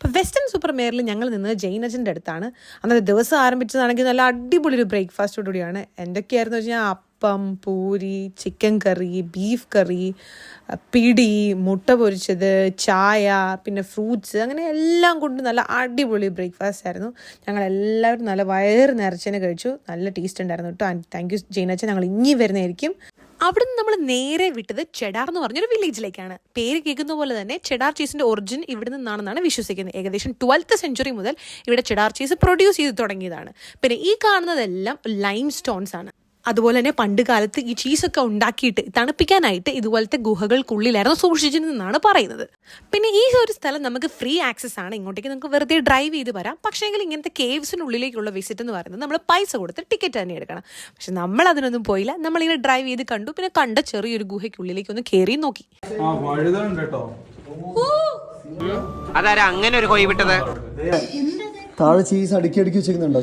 അപ്പോൾ western super മേയറിൽ ഞങ്ങൾ നിന്നത് ജെയിനച്ചൻ്റെ അടുത്താണ്. അന്നത്തെ ദിവസം ആരംഭിച്ചതാണെങ്കിൽ നല്ല അടിപൊളി ഒരു ബ്രേക്ക്ഫാസ്റ്റോടുകൂടിയാണ്. എന്തൊക്കെയായിരുന്നു വെച്ച് കഴിഞ്ഞാൽ അപ്പം, പൂരി, ചിക്കൻ കറി, ബീഫ് കറി, പിടി, മുട്ട പൊരിച്ചത്, ചായ, പിന്നെ ഫ്രൂട്ട്സ്, അങ്ങനെ എല്ലാം കൊണ്ട് നല്ല അടിപൊളി ബ്രേക്ക്ഫാസ്റ്റ് ആയിരുന്നു. ഞങ്ങളെല്ലാവരും നല്ല വയറ് നിറച്ചതിന് കഴിച്ചു. നല്ല ടേസ്റ്റ് ഉണ്ടായിരുന്നു കേട്ടോ. താങ്ക് യു ജെയിനച്ചൻ. ഞങ്ങൾ ഇനി വരുന്നതായിരിക്കും. അവിടുന്ന് നമ്മൾ നേരെ വിട്ടത് ചെഡാർ എന്ന് പറഞ്ഞൊരു വില്ലേജിലേക്കാണ്. പേര് കേൾക്കുന്ന പോലെ തന്നെ ചെഡാർ ചീസിന്റെ ഒറിജിൻ ഇവിടെ നിന്നാണെന്നാണ് വിശ്വസിക്കുന്നത്. ഏകദേശം 12th century മുതൽ ഇവിടെ ചെഡാർ ചീസ് പ്രൊഡ്യൂസ് ചെയ്ത് തുടങ്ങിയതാണ്. പിന്നെ ഈ കാണുന്നതെല്ലാം ലൈം സ്റ്റോൺസ് ആണ്. അതുപോലെ തന്നെ പണ്ട് കാലത്ത് ഈ ചീസൊക്കെ ഉണ്ടാക്കിയിട്ട് തണുപ്പിക്കാനായിട്ട് ഇതുപോലത്തെ ഗുഹകൾക്കുള്ളിലായിരുന്നു സൂക്ഷിച്ചിരുന്നെന്നാണ് പറയുന്നത്. പിന്നെ ഈ ഒരു സ്ഥലം നമുക്ക് ഫ്രീ ആക്സസ് ആണ്. ഇങ്ങോട്ടേക്ക് നമുക്ക് വെറുതെ ഡ്രൈവ് ചെയ്ത് വരാം. പക്ഷേങ്കിൽ ഇങ്ങനത്തെ കേവ്സിനുള്ളിലേക്കുള്ള വിസിറ്റ് എന്ന് പറയുന്നത് നമ്മൾ പൈസ കൊടുത്ത് ടിക്കറ്റ് തന്നെ എടുക്കണം. പക്ഷെ നമ്മൾ അതിനൊന്നും പോയില്ല. നമ്മളിങ്ങനെ ഡ്രൈവ് ചെയ്ത് കണ്ടു. പിന്നെ കണ്ട ചെറിയൊരു ഗുഹയ്ക്കുള്ളിലേക്ക് ഒന്ന് കയറി നോക്കി. അതാരാ അങ്ങനെ ഒരു കോഴി വിട്ടത്? താഴെ ചീസ് അടുക്കി അടുക്കി വെച്ചിരുന്നുണ്ടോ?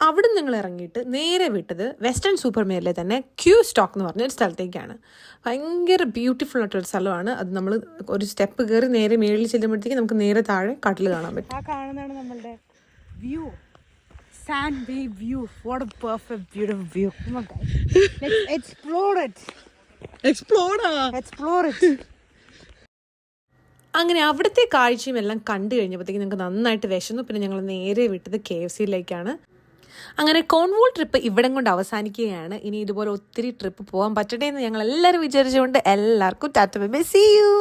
അവിടെ നിങ്ങൾ ഇറങ്ങിയിട്ട് നേരെ വിട്ടത് വെസ്റ്റേൺ സൂപ്പർ മേയറിലെ തന്നെ ക്യൂ സ്റ്റോക്ക് എന്ന് പറഞ്ഞൊരു സ്ഥലത്തേക്കാണ്. ഭയങ്കര ബ്യൂട്ടിഫുൾ ആയിട്ടൊരു സ്ഥലമാണ് അത്. നമ്മൾ ഒരു സ്റ്റെപ്പ് കയറി നേരെ മേളിൽ ചെല്ലുമ്പോഴത്തേക്ക് നമുക്ക് നേരെ താഴെ കാട്ടിൽ കാണാൻ പറ്റും. ആ കാണുന്നതാണ് നമ്മളുടെ view, sand wave view. What a perfect beautiful view. Come on guys, let's explore it. Explore it. അങ്ങനെ അവിടുത്തെ കാഴ്ചയും എല്ലാം കണ്ടു കഴിഞ്ഞപ്പോഴത്തേക്ക് ഞങ്ങൾക്ക് നന്നായിട്ട് വിശന്നു. പിന്നെ ഞങ്ങൾ നേരെ വിട്ടത് KFCയിലേക്കാണ്. അങ്ങനെ കോൺവോൾ ട്രിപ്പ് ഇവിടം കൊണ്ട് അവസാനിക്കുകയാണ്. ഇനി ഇതുപോലെ ഒത്തിരി ട്രിപ്പ് പോകാൻ പറ്റട്ടെ എന്ന് ഞങ്ങൾ എല്ലാവരും വിചാരിച്ചുകൊണ്ട് എല്ലാവർക്കും tata bye bye, see U.